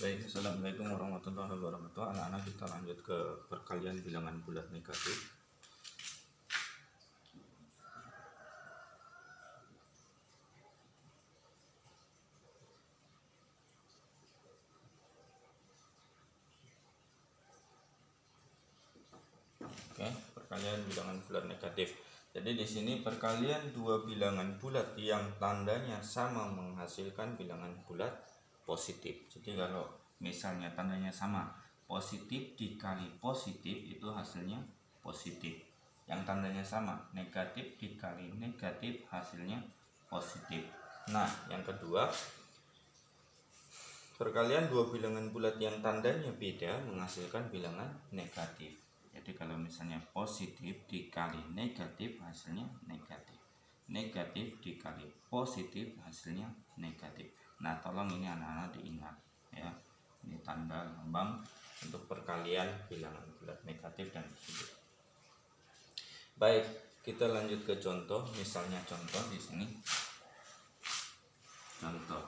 Baik, assalamualaikum warahmatullahi wabarakatuh. Anak-anak, kita lanjut ke perkalian bilangan bulat negatif. Oke, perkalian bilangan bulat negatif. Jadi di sini perkalian dua bilangan bulat yang tandanya sama menghasilkan bilangan bulat positif. Jadi kalau misalnya tandanya sama, positif dikali positif itu hasilnya positif. Yang tandanya sama, negatif dikali negatif hasilnya positif. Nah, yang kedua, perkalian dua bilangan bulat yang tandanya beda menghasilkan bilangan negatif. Jadi kalau misalnya positif dikali negatif hasilnya negatif. Negatif dikali positif hasilnya negatif. Nah, tolong ini anak-anak diingat ya. Ini tanda lambang untuk perkalian bilangan bulat negatif dan positif. Baik, kita lanjut ke contoh. Misalnya contoh di sini. Contoh.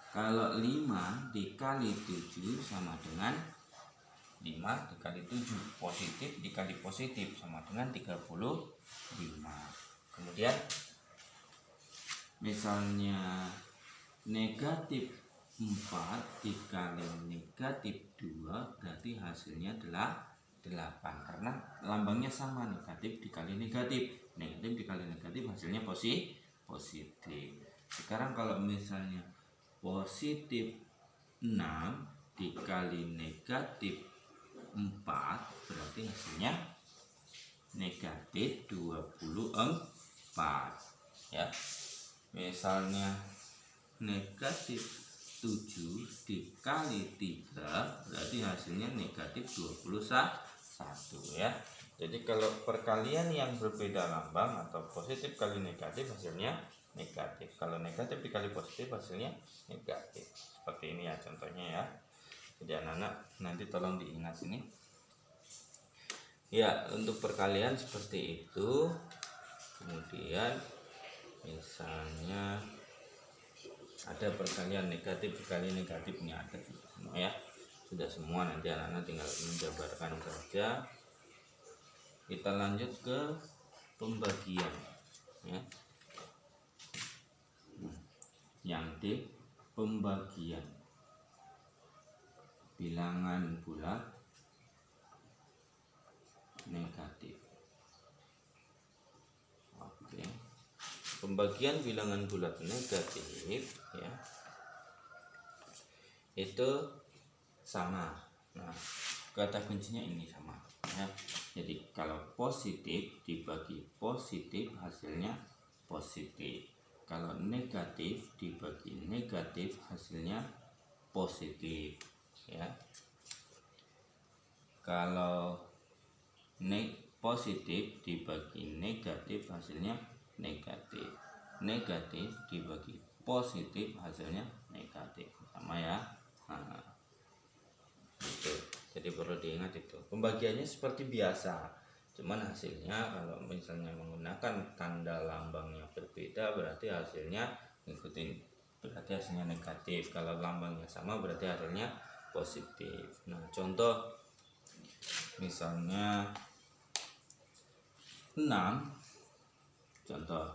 Kalau 5 dikali 7 sama dengan 5 dikali 7, positif dikali positif sama dengan 35. Kemudian misalnya negatif 4 dikali negatif 2 berarti hasilnya adalah 8, karena lambangnya sama, negatif dikali negatif. Negatif dikali negatif hasilnya positif. Sekarang kalau misalnya positif 6 dikali negatif 4 berarti hasilnya negatif 24 ya. Misalnya negatif 7 dikali 3 berarti hasilnya negatif 21 ya. Jadi kalau perkalian yang berbeda lambang atau positif kali negatif hasilnya negatif. Kalau negatif dikali positif hasilnya negatif. Seperti ini ya contohnya ya. Jadi anak-anak nanti tolong diingat ini. Ya, untuk perkalian seperti itu. Kemudian misalnya ada perkalian negatif dikali negatif, ini ada semua ya. Sudah semua, nanti anak-anak tinggal menjabarkan saja. Kita lanjut ke pembagian ya. Yang D, pembagian bilangan bulat negatif. Oke. Pembagian bilangan bulat negatif ya. Itu sama. Nah, kata kuncinya ini sama ya. Jadi kalau positif dibagi positif hasilnya positif. Kalau negatif dibagi negatif hasilnya positif ya. Kalau positif dibagi negatif hasilnya negatif. Negatif dibagi positif hasilnya negatif. Sama ya. Nah, itu. Jadi perlu diingat itu. Pembagiannya seperti biasa. Cuman hasilnya kalau misalnya menggunakan tanda lambang yang berbeda berarti hasilnya ngikutin, berarti hasilnya negatif. Kalau lambangnya sama berarti hasilnya positif. Nah, contoh misalnya 6, contoh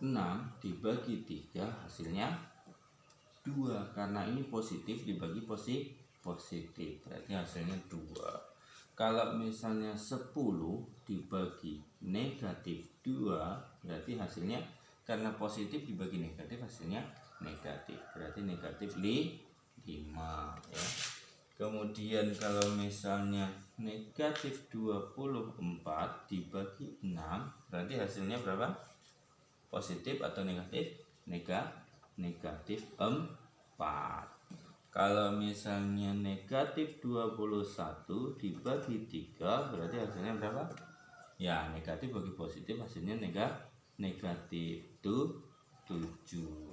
6 dibagi 3 hasilnya 2, karena ini positif dibagi positif berarti hasilnya 2. Kalau misalnya 10 dibagi negatif 2 berarti hasilnya, karena positif dibagi negatif hasilnya negatif berarti negatif 5 ya. Kemudian kalau misalnya negatif 24 dibagi 6 berarti hasilnya berapa? Positif atau negatif? Negatif 4. Kalau misalnya negatif 21 dibagi 3 berarti hasilnya berapa? Ya, negatif bagi positif hasilnya negatif 7.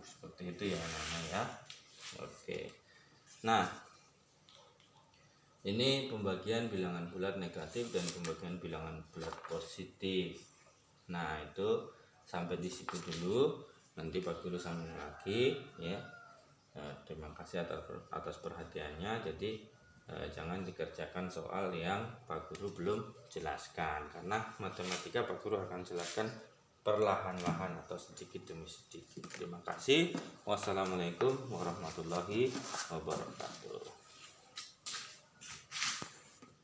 Seperti itu ya anak-anak ya. Oke. Nah, ini pembagian bilangan bulat negatif dan pembagian bilangan bulat positif. Nah, itu sampai di situ dulu. Nanti Pak Guru sambung lagi ya. Terima kasih atas perhatiannya. Jadi jangan dikerjakan soal yang Pak Guru belum jelaskan, karena matematika Pak Guru akan jelaskan perlahan-lahan atau sedikit demi sedikit. Terima kasih. Wassalamualaikum warahmatullahi wabarakatuh.